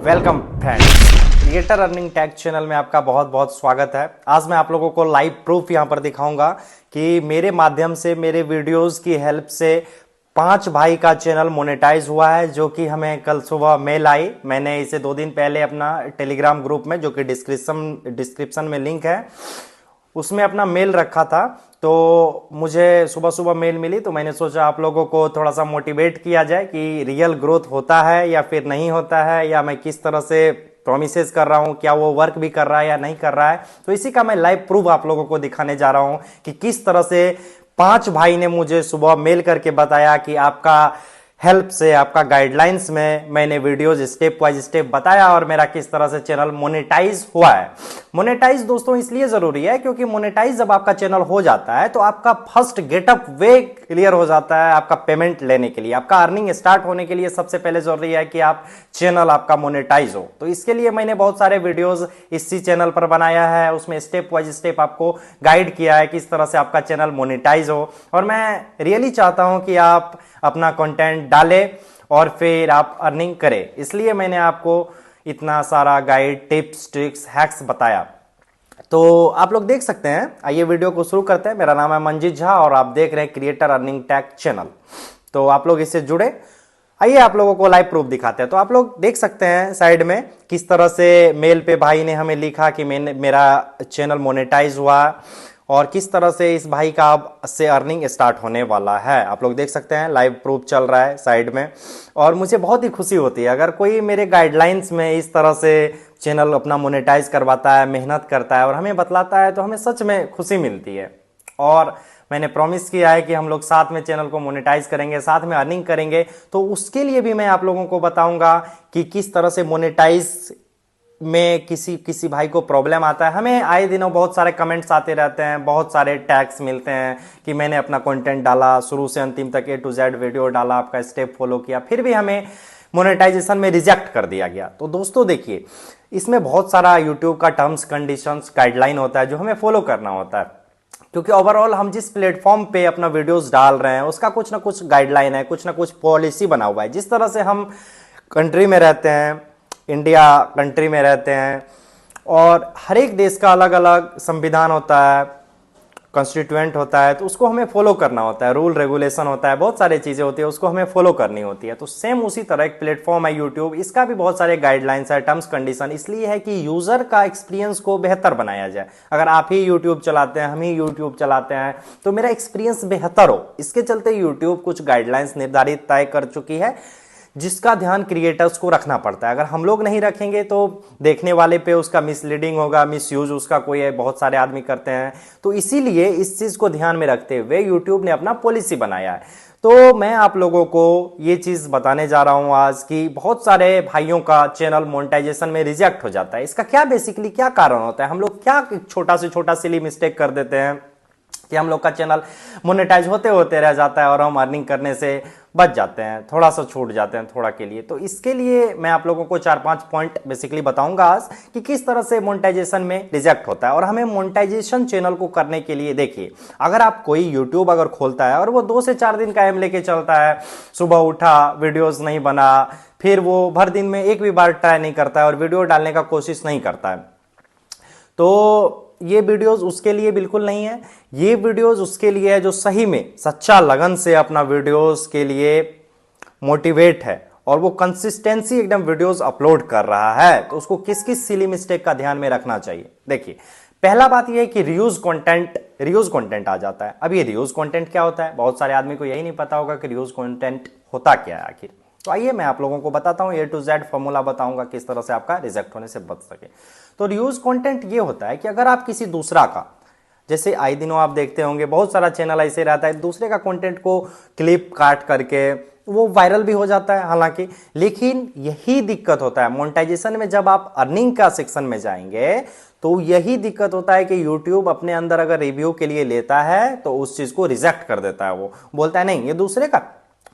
Welcome friends, creator earning tag channel में आपका बहुत बहुत स्वागत है। आज मैं आप लोगों को लाइव प्रूफ यहां पर दिखाऊंगा कि मेरे माध्यम से, मेरे वीडियोस की हेल्प से 5 भाई का चैनल मोनेटाइज हुआ है, जो कि हमें कल सुबह मेल आई। मैंने इसे 2 दिन पहले अपना टेलीग्राम ग्रुप में, जो कि डिस्क्रिप्शन में लिंक है, उसमें अपना मेल रखा था। तो मुझे सुबह सुबह मेल मिली, तो मैंने सोचा आप लोगों को थोड़ा सा मोटिवेट किया जाए कि रियल ग्रोथ होता है या फिर नहीं होता है, या मैं किस तरह से प्रोमिसेस कर रहा हूं, क्या वो वर्क भी कर रहा है या नहीं कर रहा है। तो इसी का मैं लाइव प्रूफ आप लोगों को दिखाने जा रहा हूं कि किस तरह से 5 भाई ने मुझे सुबह मेल करके बताया कि आपका हेल्प से, आपका गाइडलाइंस में मैंने वीडियोज स्टेप बाय स्टेप बताया और मेरा किस तरह से चैनल मोनेटाइज हुआ है। मोनेटाइज दोस्तों इसलिए जरूरी है क्योंकि मोनेटाइज जब आपका चैनल हो जाता है तो आपका फर्स्ट गेटअप वे क्लियर हो जाता है। आपका पेमेंट लेने के लिए, आपका अर्निंग स्टार्ट होने के लिए सबसे पहले जरूरी है कि आप चैनल आपका मोनेटाइज हो। तो इसके लिए मैंने बहुत सारे वीडियोज इसी चैनल पर बनाया है, उसमें स्टेप बाय स्टेप आपको गाइड किया है किस तरह से आपका चैनल मोनेटाइज हो। और मैं रियली चाहता हूं कि आप अपना कंटेंट डालें और फिर आप अर्निंग करें, इसलिए मैंने आपको इतना सारा गाइड, टिप्स, ट्रिक्स, हैक्स बताया। तो आप लोग देख सकते हैं। आइए वीडियो को शुरू करते हैं। मेरा नाम है मंजीत झा और आप देख रहे हैं क्रिएटर अर्निंग टैग चैनल। तो आप लोग इससे जुड़े। आइए आप लोगों को लाइव प्रूफ दिखाते हैं। तो आप लोग देख सकते हैं साइड में किस तरह से मेल पे भाई ने हमें लिखा कि मेरा चैनल मोनेटाइज हुआ और किस तरह से इस भाई का अब से अर्निंग स्टार्ट होने वाला है। आप लोग देख सकते हैं लाइव प्रूफ चल रहा है साइड में। और मुझे बहुत ही खुशी होती है अगर कोई मेरे गाइडलाइंस में इस तरह से चैनल अपना मोनेटाइज करवाता है, मेहनत करता है और हमें बतलाता है, तो हमें सच में खुशी मिलती है। और मैंने प्रॉमिस किया है कि हम लोग साथ में चैनल को मोनेटाइज करेंगे, साथ में अर्निंग करेंगे। तो उसके लिए भी मैं आप लोगों को बताऊंगा कि किस तरह से मोनेटाइज में किसी भाई को प्रॉब्लम आता है। हमें आए दिनों बहुत सारे कमेंट्स आते रहते हैं, बहुत सारे टैग्स मिलते हैं कि मैंने अपना कंटेंट डाला, शुरू से अंतिम तक A to Z वीडियो डाला, आपका स्टेप फॉलो किया, फिर भी हमें मोनेटाइजेशन में रिजेक्ट कर दिया गया। तो दोस्तों देखिए, इसमें बहुत सारा यूट्यूब का टर्म्स, कंडीशंस, गाइडलाइन होता है जो हमें फॉलो करना होता है। क्योंकि ओवरऑल हम जिस प्लेटफॉर्म पे अपना वीडियोस डाल रहे हैं उसका कुछ ना कुछ गाइडलाइन है, कुछ ना कुछ पॉलिसी बना हुआ है। जिस तरह से हम कंट्री में रहते हैं, इंडिया कंट्री में रहते हैं, और हर एक देश का अलग अलग संविधान होता है, कॉन्स्टिट्यूएंट होता है, तो उसको हमें फॉलो करना होता है। रूल रेगुलेशन होता है, बहुत सारी चीज़ें होती है, उसको हमें फॉलो करनी होती है। तो सेम उसी तरह एक प्लेटफॉर्म है यूट्यूब, इसका भी बहुत सारे गाइडलाइंस है, टर्म्स कंडीशन, इसलिए है कि यूज़र का एक्सपीरियंस को बेहतर बनाया जाए। अगर आप ही यूट्यूब चलाते हैं, हम ही यूट्यूब चलाते हैं, तो मेरा एक्सपीरियंस बेहतर हो, इसके चलते यूट्यूब कुछ गाइडलाइंस निर्धारित तय कर चुकी है, जिसका ध्यान क्रिएटर्स को रखना पड़ता है। अगर हम लोग नहीं रखेंगे तो देखने वाले पे उसका मिसलीडिंग होगा, मिसयूज उसका कोई है, बहुत सारे आदमी करते हैं। तो इसीलिए इस चीज को ध्यान में रखते हुए यूट्यूब ने अपना पॉलिसी बनाया है। तो मैं आप लोगों को ये चीज बताने जा रहा हूं आज कि बहुत सारे भाइयों का चैनल मोनेटाइजेशन में रिजेक्ट हो जाता है। इसका क्या बेसिकली क्या कारण होता है? हम लोग क्या छोटा से छोटा सिली मिस्टेक कर देते हैं कि हम लोग का चैनल मोनेटाइज होते होते रह जाता है और हम अर्निंग करने से बच जाते हैं, थोड़ा सा छूट जाते हैं थोड़ा के लिए। तो इसके लिए मैं आप लोगों को 4-5 पॉइंट बेसिकली बताऊंगा आज कि किस तरह से मोनेटाइजेशन में रिजेक्ट होता है। और हमें मोनेटाइजेशन चैनल को करने के लिए, देखिए, अगर आप कोई यूट्यूब अगर खोलता है और वो 2 से 4 दिन का एम लेके चलता है, सुबह उठा वीडियोज नहीं बना, फिर वो भर दिन में एक भी बार ट्राई नहीं करता है और वीडियो डालने का कोशिश नहीं करता है, तो ये वीडियोस उसके लिए बिल्कुल नहीं है। ये वीडियोस उसके लिए है जो सही में सच्चा लगन से अपना वीडियोस के लिए मोटिवेट है और वो कंसिस्टेंसी एकदम वीडियोस अपलोड कर रहा है। तो उसको किस किस सिली मिस्टेक का ध्यान में रखना चाहिए? देखिए, पहला बात यह है कि रियूज कंटेंट आ जाता है। अब ये रियूज कंटेंट क्या होता है? बहुत सारे आदमी को यही नहीं पता होगा कि रियूज कंटेंट होता क्या है आखिर। तो आइए मैं आप लोगों को बताता हूं, A to Z फॉर्मूला बताऊंगा किस तरह से आपका रिजेक्ट होने से बच सके। तो रियूज कंटेंट ये होता है कि अगर आप किसी दूसरा का, जैसे आए दिनों आप देखते होंगे बहुत सारा चैनल ऐसे रहता है, दूसरे का कंटेंट को क्लिप काट करके वो वायरल भी हो जाता है हालांकि, लेकिन यही दिक्कत होता है मोनेटाइजेशन में। जब आप अर्निंग का सेक्शन में जाएंगे तो यही दिक्कत होता है कि यूट्यूब अपने अंदर अगर रिव्यू के लिए लेता है तो उस चीज को रिजेक्ट कर देता है। वो बोलता है नहीं, ये दूसरे का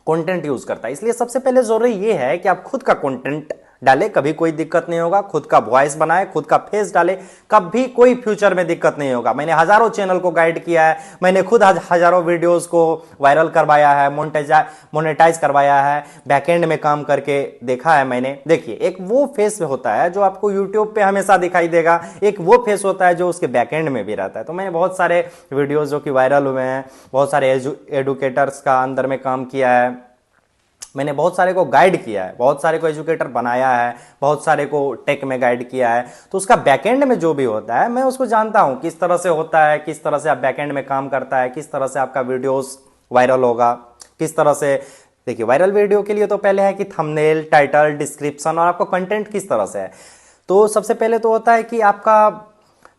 कंटेंट यूज करता है। इसलिए सबसे पहले जरूरी ये है कि आप खुद का कंटेंट डाले, कभी कोई दिक्कत नहीं होगा। खुद का वॉइस बनाए, खुद का फेस डाले, कभी कोई फ्यूचर में दिक्कत नहीं होगा। मैंने हजारों चैनल को गाइड किया है, मैंने खुद हजारों वीडियोस को वायरल करवाया है, मोनेटाइज करवाया है, बैकएंड में काम करके देखा है मैंने। देखिए, एक वो फेस होता है जो आपको यूट्यूब पे हमेशा दिखाई देगा, एक वो फेस होता है जो उसके बैकएंड में भी रहता है। तो मैंने बहुत सारे वीडियोस जो कि वायरल हुए हैं, बहुत सारे एडुकेटर्स का अंदर में काम किया है, मैंने बहुत सारे को गाइड किया है, बहुत सारे को एजुकेटर बनाया है, बहुत सारे को टेक में गाइड किया है। तो उसका बैकएंड में जो भी होता है मैं उसको जानता हूं, किस तरह से होता है, किस तरह से आप बैकएंड में काम करता है, किस तरह से आपका वीडियोस वायरल होगा, किस तरह से। देखिए, वायरल वीडियो के लिए तो पहले है कि थंबनेल, टाइटल, डिस्क्रिप्शन और आपका कंटेंट किस तरह से है। तो सबसे पहले तो होता है कि आपका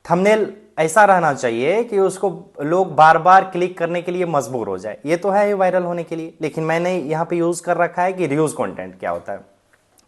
थंबनेल ऐसा रहना चाहिए कि उसको लोग बार बार क्लिक करने के लिए मजबूर हो जाए। ये तो है वायरल होने के लिए, लेकिन मैंने यहाँ पे यूज कर रखा है कि रिव्यूज कंटेंट क्या होता है।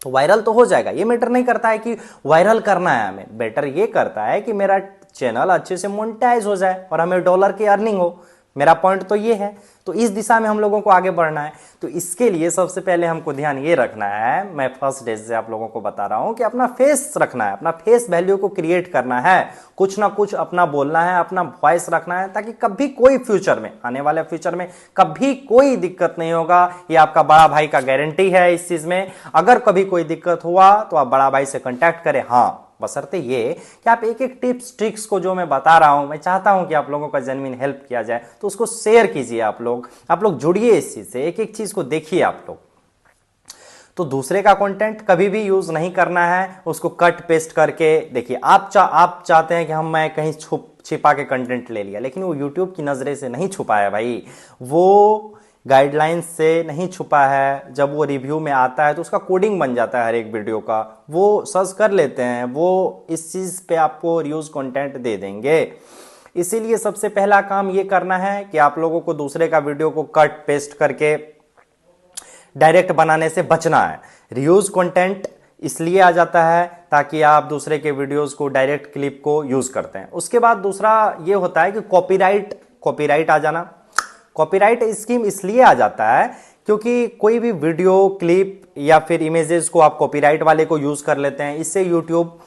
तो वायरल तो हो जाएगा, ये मैटर नहीं करता है कि वायरल करना है हमें, बेटर ये करता है कि मेरा चैनल अच्छे से मोनेटाइज हो जाए और हमें डॉलर की अर्निंग हो। मेरा पॉइंट तो ये है। तो इस दिशा में हम लोगों को आगे बढ़ना है। तो इसके लिए सबसे पहले हमको ध्यान ये रखना है, मैं फर्स्ट डे से आप लोगों को बता रहा हूं कि अपना फेस रखना है, अपना फेस वैल्यू को क्रिएट करना है, कुछ ना कुछ अपना बोलना है, अपना वॉइस रखना है, ताकि कभी कोई फ्यूचर में, आने वाले फ्यूचर में कभी कोई दिक्कत नहीं होगा। ये आपका बड़ा भाई का गारंटी है इस चीज में। अगर कभी कोई दिक्कत हुआ तो आप बड़ा भाई से कांटेक्ट करें। हाँ, बशर्ते ये कि आप एक एक टिप्स ट्रिक्स को जो मैं बता रहा हूं, मैं चाहता हूं कि आप लोगों का जेन्युइन हेल्प किया जाए, तो उसको शेयर कीजिए। आप लोग जुड़िए इस चीज से, एक एक चीज को देखिए आप लोग। तो दूसरे का कंटेंट कभी भी यूज नहीं करना है, उसको कट पेस्ट करके। देखिए, आप चाहते हैं कि मैं कहीं छिपा के कंटेंट ले लिया, लेकिन वो यूट्यूब की नजरे से नहीं छुपा है भाई, वो गाइडलाइंस से नहीं छुपा है। जब वो रिव्यू में आता है तो उसका कोडिंग बन जाता है हर एक वीडियो का, वो सर्च कर लेते हैं, वो इस चीज पे आपको रिव्यूज कंटेंट दे देंगे। इसीलिए सबसे पहला काम ये करना है कि आप लोगों को दूसरे का वीडियो को कट पेस्ट करके डायरेक्ट बनाने से बचना है। रिव्यूज कंटेंट इसलिए आ जाता है ताकि आप दूसरे के वीडियोस को, डायरेक्ट क्लिप को यूज करते हैं। उसके बाद दूसरा ये होता है कि कॉपीराइट आ जाना। कॉपीराइट स्कीम इसलिए आ जाता है क्योंकि कोई भी वीडियो, क्लिप या फिर इमेजेस को आप कॉपीराइट वाले को यूज कर लेते हैं, इससे यूट्यूब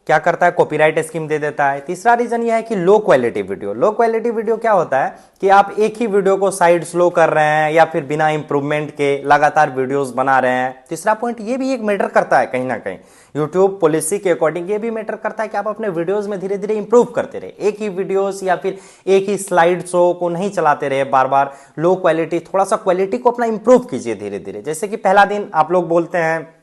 क्या करता है, कॉपीराइट स्कीम दे देता है। तीसरा रीजन यह है कि लो क्वालिटी वीडियो क्या होता है कि आप एक ही वीडियो को साइड स्लो कर रहे हैं या फिर बिना इंप्रूवमेंट के लगातार वीडियोस बना रहे हैं। तीसरा पॉइंट ये भी एक मैटर करता है, कहीं ना कहीं यूट्यूब पॉलिसी के अकॉर्डिंग ये भी मैटर करता है कि आप अपने वीडियोस में धीरे धीरे इंप्रूव करते रहे। एक ही वीडियोस या फिर एक ही स्लाइड शो को नहीं चलाते रहे बार बार। लो क्वालिटी, थोड़ा सा क्वालिटी को अपना इंप्रूव कीजिए धीरे धीरे। जैसे कि पहला दिन आप लोग बोलते हैं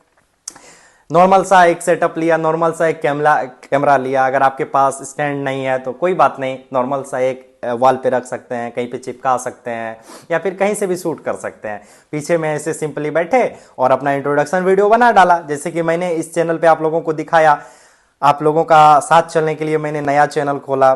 नॉर्मल सा एक सेटअप लिया, नॉर्मल सा एक कैमरा लिया। अगर आपके पास स्टैंड नहीं है तो कोई बात नहीं, नॉर्मल सा एक वॉल पे रख सकते हैं, कहीं पे चिपका सकते हैं या फिर कहीं से भी शूट कर सकते हैं। पीछे में ऐसे सिंपली बैठे और अपना इंट्रोडक्शन वीडियो बना डाला, जैसे कि मैंने इस चैनल पे आप लोगों को दिखाया। आप लोगों का साथ चलने के लिए मैंने नया चैनल खोला।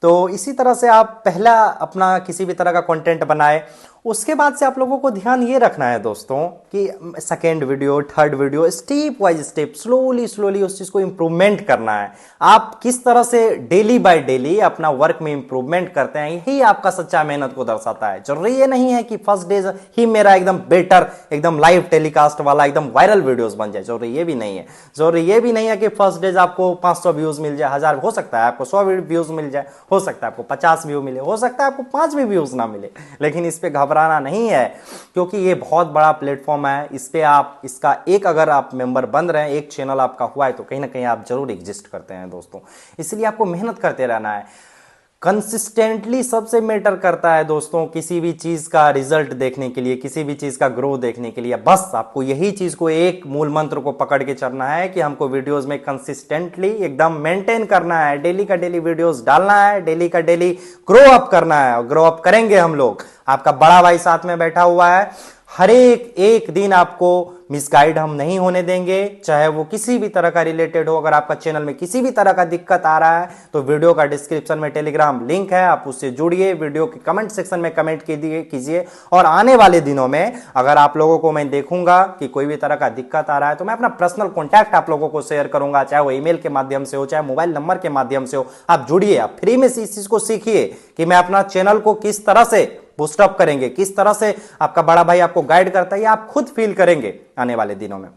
तो इसी तरह से आप पहला अपना किसी भी तरह का कंटेंट बनाए। उसके बाद से आप लोगों को ध्यान ये रखना है दोस्तों कि second video, third video, step wise step, slowly उस चीज को इंप्रूवमेंट करना है। आप किस तरह से डेली बाय डेली अपना वर्क में इंप्रूवमेंट करते हैं, यही आपका सच्चा मेहनत को दर्शाता है। जरूरी ये नहीं है कि फर्स्ट डे ही मेरा एकदम बेटर, एकदम लाइव टेलीकास्ट वाला एकदम वायरल वीडियोस बन जाए। जरूरी ये भी नहीं है। जरूरी ये भी नहीं है कि फर्स्ट डे आपको 500 व्यूज मिल जाए, 1000 हो सकता है आपको 100 व्यूज मिल जाए, हो सकता है आपको 50 व्यू मिले, हो सकता है आपको 5 भी व्यूज ना मिले। लेकिन इस पे घबराना नहीं है, क्योंकि ये बहुत बड़ा प्लेटफॉर्म है। इस पे आप, इसका एक अगर आप मेंबर बन रहे हैं, एक चैनल आपका हुआ है, तो कहीं ना कहीं आप जरूर एग्जिस्ट करते हैं दोस्तों। इसलिए आपको मेहनत करते रहना है। कंसिस्टेंटली सबसे मैटर करता है दोस्तों, किसी भी चीज का रिजल्ट देखने के लिए, किसी भी चीज का ग्रो देखने के लिए। बस आपको यही चीज को, एक मूल मंत्र को पकड़ के चलना है कि हमको वीडियोस में कंसिस्टेंटली एकदम मेंटेन करना है। डेली का डेली वीडियोस डालना है, डेली का डेली ग्रो अप करना है। और ग्रो अप करेंगे हम लोग। आपका बड़ा भाई साथ में बैठा हुआ है, हर एक दिन आपको मिसगाइड हम नहीं होने देंगे, चाहे वो किसी भी तरह का रिलेटेड हो। अगर आपका चैनल में किसी भी तरह का दिक्कत आ रहा है तो वीडियो का डिस्क्रिप्शन में टेलीग्राम लिंक है, आप उससे जुड़िए। वीडियो के कमेंट सेक्शन में कमेंट कीजिए। और आने वाले दिनों में अगर आप लोगों को मैं देखूंगा कि कोई भी तरह का दिक्कत आ रहा है, तो मैं अपना पर्सनल कॉन्टैक्ट आप लोगों को शेयर करूंगा, चाहे वो ईमेल के माध्यम से हो, चाहे मोबाइल नंबर के माध्यम से हो। आप जुड़िए, आप फ्री में इस चीज को सीखिए कि मैं अपना चैनल को किस तरह से बूस्टअप करेंगे, किस तरह से आपका बड़ा भाई आपको गाइड करता है, ये आप खुद फील करेंगे आने वाले दिनों में।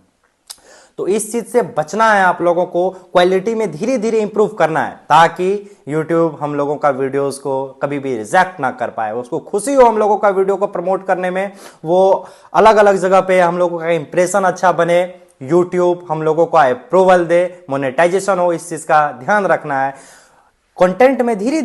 तो इस चीज से बचना है आप लोगों को, क्वालिटी में धीरे धीरे इंप्रूव करना है ताकि YouTube हम लोगों का वीडियोस को कभी भी रिजेक्ट ना कर पाए, उसको खुशी हो हम लोगों का वीडियो को प्रमोट करने में, वो अलग अलग जगह पे हम लोगों का इंप्रेशन अच्छा बने, YouTube हम लोगों को अप्रूवल दे, मोनेटाइजेशन हो, इस चीज का ध्यान रखना है। कंटेंट में धीरे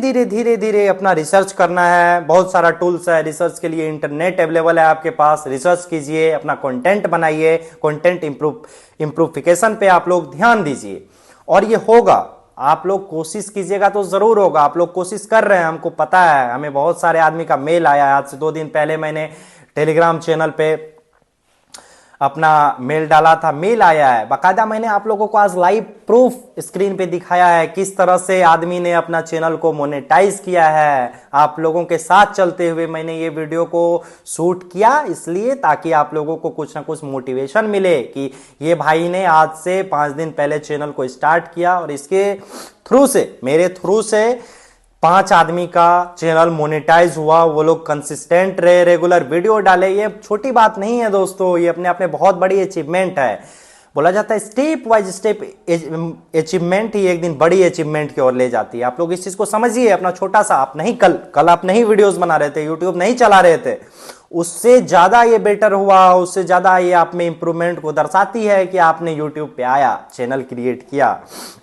धीरे अपना रिसर्च करना है, बहुत सारा टूल्स है रिसर्च के लिए, इंटरनेट अवेलेबल है आपके पास, रिसर्च कीजिए, अपना कंटेंट बनाइए, कंटेंट इंप्रूविफिकेशन पे आप लोग ध्यान दीजिए और ये होगा। आप लोग कोशिश कीजिएगा तो जरूर होगा, आप लोग कोशिश कर रहे हैं, हमको पता है, हमें बहुत सारे आदमी का मेल आया है। आज से 2 दिन पहले मैंने टेलीग्राम चैनल पे अपना मेल डाला था, मेल आया है बाकायदा, मैंने आप लोगों को आज लाइव प्रूफ स्क्रीन पे दिखाया है किस तरह से आदमी ने अपना चैनल को मोनेटाइज किया है। आप लोगों के साथ चलते हुए मैंने ये वीडियो को शूट किया इसलिए ताकि आप लोगों को कुछ ना कुछ मोटिवेशन मिले कि ये भाई ने आज से 5 दिन पहले चैनल को स्टार्ट किया और इसके थ्रू से, मेरे थ्रू से 5 आदमी का चैनल मोनेटाइज हुआ, वो लोग कंसिस्टेंट रहे, रेगुलर वीडियो डाले। ये छोटी बात नहीं है दोस्तों, ये अपने आप में बहुत बड़ी अचीवमेंट है। बोला जाता है स्टेप वाइज स्टेप अचीवमेंट ही एक दिन बड़ी अचीवमेंट की ओर ले जाती है। आप लोग इस चीज को समझिए, अपना छोटा सा, आप नहीं कल आप नहीं वीडियोस बना रहे थे, यूट्यूब नहीं चला रहे थे, उससे ज्यादा ये बेटर हुआ, उससे ज्यादा ये आप में इंप्रूवमेंट को दर्शाती है कि आपने यूट्यूब पे आया, चैनल क्रिएट किया,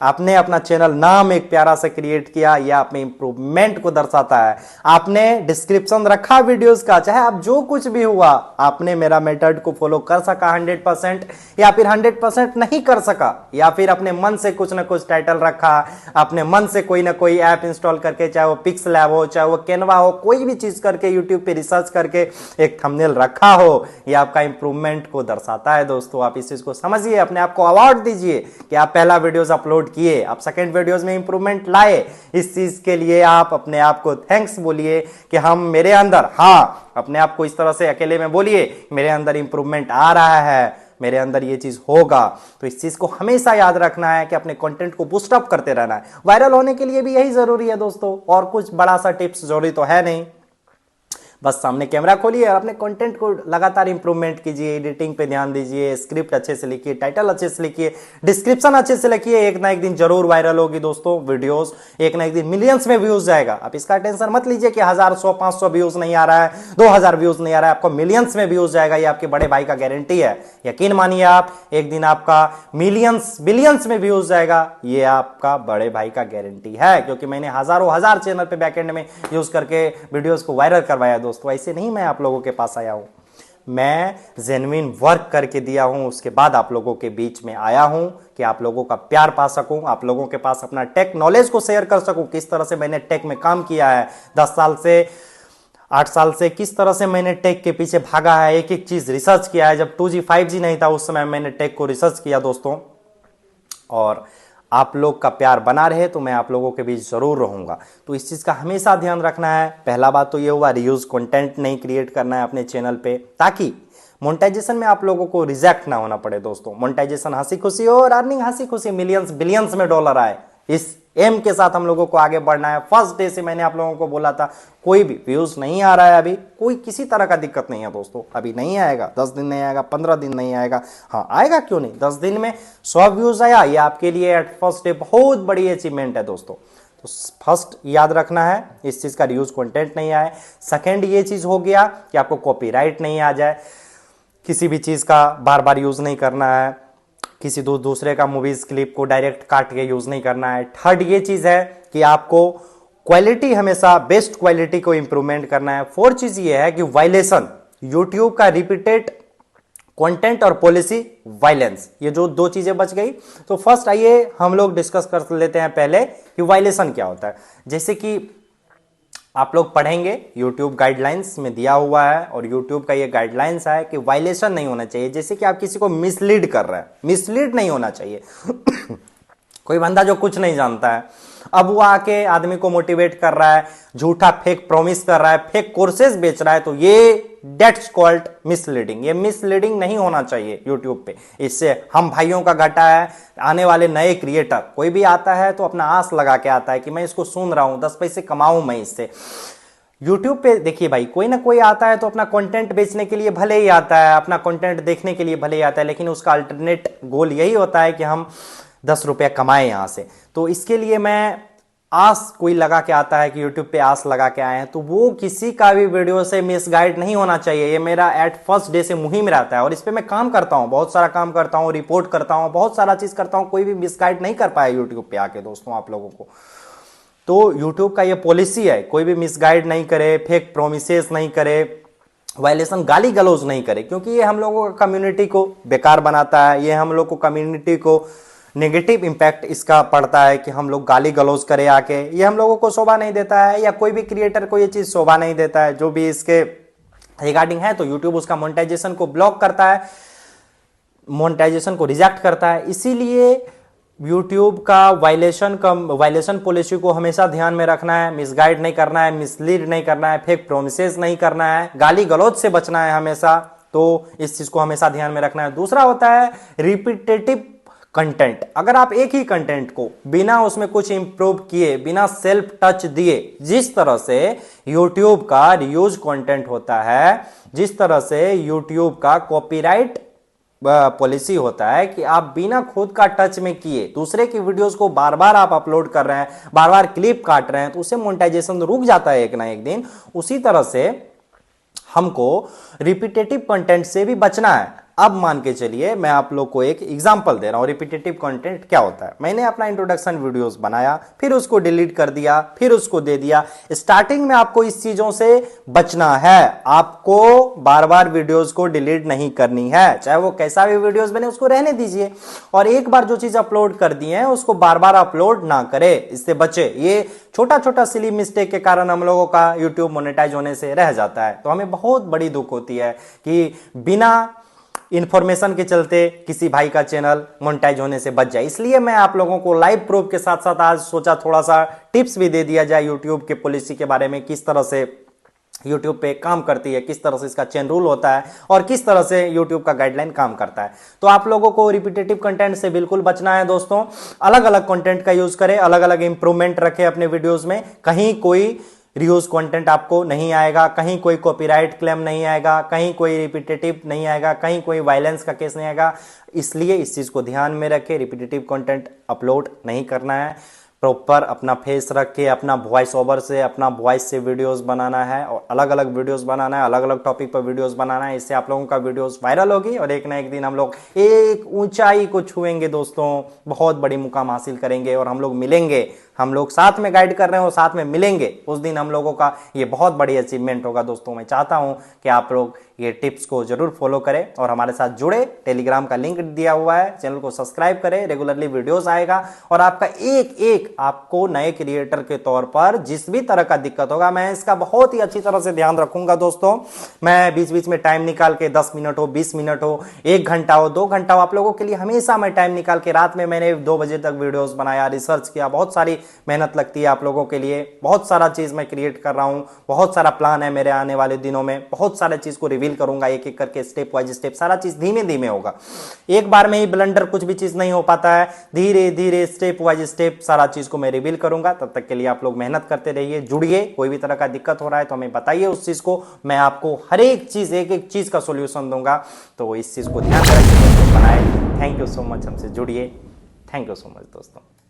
आपने अपना चैनल नाम एक प्यारा सा क्रिएट किया, यह आप में इंप्रूवमेंट को दर्शाता है। आपने डिस्क्रिप्शन रखा वीडियोस का, चाहे आप जो कुछ भी हुआ, आपने मेरा मेथड को फॉलो कर सका 100% या फिर 100% नहीं कर सका, या फिर अपने मन से कुछ ना कुछ टाइटल रखा, अपने मन से कोई ना कोई ऐप इंस्टॉल करके, चाहे वो पिक्सलैब हो, चाहे वो कैनवा हो, कोई भी चीज करके यूट्यूब पे रिसर्च करके एक थंबनेल रखा हो, यह आपका इंप्रूवमेंट को दर्शाता है। दोस्तों आप इस चीज को समझिए, अपने आप को अवार्ड दीजिए कि आप पहला वीडियोस अपलोड किए, आप सेकंड वीडियोस में इंप्रूवमेंट लाए। इस चीज के लिए आप अपने आप को थैंक्स बोलिए कि हम, मेरे अंदर, हाँ, अपने आप को इस तरह से अकेले में बोलिए मेरे अंदर इंप्रूवमेंट आ रहा है, मेरे अंदर ये चीज होगा। तो इस चीज को हमेशा याद रखना है कि अपने कंटेंट को बूस्ट अप करते रहना है। वायरल होने के लिए भी यही जरूरी है दोस्तों, और कुछ बड़ा सा टिप्स जरूरी तो है नहीं। बस सामने कैमरा खोलिए और अपने कंटेंट को लगातार इंप्रूवमेंट कीजिए, एडिटिंग पे ध्यान दीजिए, स्क्रिप्ट अच्छे से लिखिए, टाइटल अच्छे से लिखिए, डिस्क्रिप्शन अच्छे से लिखिए। एक ना एक दिन जरूर वायरल होगी दोस्तों वीडियोस, एक ना एक दिन मिलियंस में व्यूज जाएगा। आप इसका टेंशन मत लीजिए कि 1000, 100, 500 व्यूज नहीं आ रहा है, 2000 व्यूज नहीं आ रहा है, आपको मिलियंस में व्यूज जाएगा। ये आपके बड़े भाई का गारंटी है, यकीन मानिए आप, एक दिन आपका मिलियंस बिलियंस में व्यूज जाएगा, ये आपका बड़े भाई का गारंटी है, क्योंकि मैंने हजारों हजार चैनल पे बैकएंड में यूज करके वीडियोस को वायरल करवाया दोस्तों। ऐसे नहीं मैं आप लोगों के पास आया हूं, मैं जेन्युइन वर्क करके दिया हूं, उसके बाद आप लोगों के बीच में आया हूं कि आप लोगों का प्यार पा सकूं, आप लोगों के पास अपना टेक नॉलेज को शेयर कर सकूं, किस तरह से मैंने टेक में काम किया है 10 साल से, 8 साल से, किस तरह से मैंने टेक के पीछे भागा है, एक एक चीज रिसर्च किया है। जब 2G 5G नहीं था उस समय मैंने टेक को रिसर्च किया दोस्तों, और आप लोग का प्यार बना रहे तो मैं आप लोगों के बीच जरूर रहूंगा। तो इस चीज का हमेशा ध्यान रखना है। पहला बात तो ये हुआ, रीयूज कंटेंट नहीं क्रिएट करना है अपने चैनल पे, ताकि मोनेटाइजेशन में आप लोगों को रिजेक्ट ना होना पड़े दोस्तों। मोनेटाइजेशन हंसी खुशी हो और अर्निंग हंसी खुशी, मिलियंस बिलियंस में डॉलर आए, इस एम के साथ हम लोगों को आगे बढ़ना है। फर्स्ट डे से मैंने आप लोगों को बोला था, कोई भी व्यूज नहीं आ रहा है अभी, कोई किसी तरह का दिक्कत नहीं है दोस्तों, अभी नहीं आएगा, 10 दिन नहीं आएगा, 15 दिन नहीं आएगा, हाँ आएगा क्यों नहीं, 10 दिन में 100 व्यूज आया, ये आपके लिए एट फर्स्ट डे बहुत बड़ी अचीवमेंट है दोस्तों। तो फर्स्ट याद रखना है इस चीज का, रीयूज कंटेंट नहीं आए। सेकेंड ये चीज हो गया कि आपको कॉपीराइट नहीं आ जाए, किसी भी चीज का बार बार यूज नहीं करना है, किसी दूसरे का मूवीज क्लिप को डायरेक्ट काट के यूज नहीं करना है। थर्ड ये चीज है कि आपको क्वालिटी, हमेशा बेस्ट क्वालिटी को इंप्रूवमेंट करना है। फोर्थ चीज ये है कि वायलेशन, यूट्यूब का रिपीटेड कंटेंट और पॉलिसी वायलेंस, ये जो 2 चीजें बच गई। तो फर्स्ट आइए हम लोग डिस्कस कर लेते हैं पहले कि वायलेशन क्या होता है। जैसे कि आप लोग पढ़ेंगे, YouTube गाइडलाइंस में दिया हुआ है, और YouTube का ये गाइडलाइंस है कि वायलेशन नहीं होना चाहिए। जैसे कि आप किसी को मिसलीड कर रहे हैं, मिसलीड नहीं होना चाहिए। कोई बंदा जो कुछ नहीं जानता है, अब वो आके आदमी को मोटिवेट कर रहा है, झूठा फेक प्रॉमिस कर रहा है, फेक कोर्सेज बेच रहा है, तो ये डेट्स कॉल्ड मिसलीडिंग। ये मिसलीडिंग नहीं होना चाहिए यूट्यूब पे, इससे हम भाइयों का घाटा है। आने वाले नए क्रिएटर, कोई भी आता है तो अपना आस लगा के आता है कि मैं इसको सुन रहा हूं, 10 पैसे कमाऊं मैं इससे, यूट्यूब पे देखिए भाई, कोई ना कोई आता है तो अपना कंटेंट बेचने के लिए भले ही आता है, अपना कंटेंट देखने के लिए भले ही आता है, लेकिन उसका अल्टरनेट गोल यही होता है कि हम 10 रुपया कमाएं यहां से। तो इसके लिए मैं आस कोई लगा के आता है कि यूट्यूब पे आस लगा के आए हैं, तो वो किसी का भी वीडियो से मिसगाइड नहीं होना चाहिए। ये मेरा एट फर्स्ट डे से मुहिम रहता है और इस पे मैं काम करता हूं, बहुत सारा काम करता हूं, रिपोर्ट करता हूं, बहुत सारा चीज करता हूं, कोई भी मिसगाइड नहीं कर पाया यूट्यूब पे आके दोस्तों आप लोगों को। तो यूट्यूब का ये पॉलिसी है, कोई भी मिसगाइड नहीं करे, फेक प्रोमिसेस नहीं करे, वायलेशन गाली गलौज नहीं करे, क्योंकि ये हम लोगों का कम्युनिटी को बेकार बनाता है। ये हम लोग को कम्युनिटी को नेगेटिव इंपैक्ट इसका पड़ता है कि हम लोग गाली गलौज करें आके, ये हम लोगों को शोभा नहीं देता है, या कोई भी क्रिएटर को ये चीज शोभा नहीं देता है जो भी इसके रिगार्डिंग है। तो यूट्यूब उसका मोनेटाइजेशन को ब्लॉक करता है, मोनेटाइजेशन को रिजेक्ट करता है। इसीलिए यूट्यूब का वायलेशन पॉलिसी को हमेशा ध्यान में रखना है, मिसगाइड नहीं करना है, मिसलीड नहीं करना है, फेक प्रोमिसेस नहीं करना है, गाली गलौज से बचना है हमेशा। तो इस चीज को हमेशा ध्यान में रखना है। दूसरा होता है रिपीटेटिव कंटेंट। अगर आप एक ही कंटेंट को बिना उसमें कुछ इंप्रूव किए, बिना सेल्फ टच दिए, जिस तरह से यूट्यूब का रियूज कंटेंट होता है, जिस तरह से यूट्यूब का कॉपीराइट पॉलिसी होता है कि आप बिना खुद का टच में किए दूसरे की वीडियोस को बार बार आप अपलोड कर रहे हैं, बार बार क्लिप काट रहे हैं, तो उससे मोनेटाइजेशन रुक जाता है एक ना एक दिन। उसी तरह से हमको रिपीटेटिव कंटेंट से भी बचना है। अब मान के चलिए मैं आप लोग को एक एग्जांपल दे रहा हूं, रिपीटेटिव कंटेंट क्या होता है। मैंने अपना इंट्रोडक्शन वीडियोस बनाया, फिर उसको डिलीट कर दिया, फिर उसको दे दिया। स्टार्टिंग में आपको इस चीजों से बचना है, आपको बार बार वीडियोस को डिलीट नहीं करनी है, चाहे वो कैसा भी वीडियोस बने उसको रहने दीजिए। और एक बार जो चीज अपलोड कर दी है उसको बार बार अपलोड ना करे, इससे बचे। ये छोटा छोटा सिली मिस्टेक के कारण हम लोगों का यूट्यूब मोनेटाइज होने से रह जाता है। तो हमें बहुत बड़ी दुख होती है कि बिना इंफॉर्मेशन के चलते किसी भाई का चैनल मोनेटाइज होने से बच जाए। इसलिए मैं आप लोगों को लाइव प्रूफ के साथ साथ आज सोचा थोड़ा सा टिप्स भी दे दिया जाए यूट्यूब के पॉलिसी के बारे में, किस तरह से यूट्यूब पे काम करती है, किस तरह से इसका चेन रूल होता है और किस तरह से यूट्यूब का गाइडलाइन काम करता है। तो आप लोगों को रिपीटेटिव कंटेंट से बिल्कुल बचना है दोस्तों। अलग अलग कंटेंट का यूज करें, अलग अलग इंप्रूवमेंट रखें अपने वीडियोस में। कहीं कोई रियूज कंटेंट आपको नहीं आएगा, कहीं कोई कॉपीराइट क्लेम नहीं आएगा, कहीं कोई रिपीटेटिव नहीं आएगा, कहीं कोई वायलेंस का केस नहीं आएगा। इसलिए इस चीज को ध्यान में रखें, रिपीटेटिव कंटेंट अपलोड नहीं करना है। प्रॉपर अपना फेस रख के, अपना वॉइस ओवर से, अपना वॉइस से वीडियोस बनाना है और अलग अलग वीडियोस बनाना है, अलग अलग टॉपिक पर वीडियोस बनाना है। इससे आप लोगों का वीडियोस वायरल होगी और एक ना एक दिन हम लोग एक ऊंचाई को छुएंगे दोस्तों, बहुत बड़ी मुकाम हासिल करेंगे और हम लोग मिलेंगे। हम लोग साथ में गाइड कर रहे हैं और साथ में मिलेंगे, उस दिन हम लोगों का ये बहुत बड़ी अचीवमेंट होगा दोस्तों। मैं चाहता हूं कि आप लोग ये टिप्स को जरूर फॉलो करें और हमारे साथ जुड़े। टेलीग्राम का लिंक दिया हुआ है, चैनल को सब्सक्राइब करें, रेगुलरली वीडियोस आएगा और आपका एक एक आपको नए क्रिएटर के तौर पर जिस भी तरह का दिक्कत होगा, मैं इसका बहुत ही अच्छी तरह से ध्यान रखूंगा दोस्तों। मैं बीच बीच में टाइम निकाल के 10 मिनट हो, 20 मिनट हो, 1 घंटा हो, 2 घंटा हो, आप लोगों के लिए हमेशा मैं टाइम निकाल के, रात में मैंने 2 बजे तक वीडियोस बनाया, रिसर्च किया, बहुत सारी मेहनत लगती है आप लोगों के लिए, बहुत सारा चीज मैं क्रिएट कर रहा हूं, बहुत सारा प्लान है मेरे आने वाले दिनों में, बहुत सारे चीज को रिवील करूंगा एक एक करके, स्टेप वाइज स्टेप, सारा चीज धीमे धीमे होगा। एक बार में ही ब्लंडर कुछ भी चीज नहीं हो पाता है, धीरे धीरे स्टेप वाइज स्टेप सारा चीज को मैं रिवील करूंगा। तब तक के लिए आप लोग मेहनत करते रहिए, जुड़िए। कोई भी तरह का दिक्कत हो रहा है तो हमें बताइए उस चीज को, मैं आपको हर एक चीज, एक एक चीज का सोल्यूशन दूंगा। तो इस चीज को ध्यान में रखिए, बनाए। थैंक यू सो मच, हमसे जुड़िए। थैंक यू सो मच दोस्तों।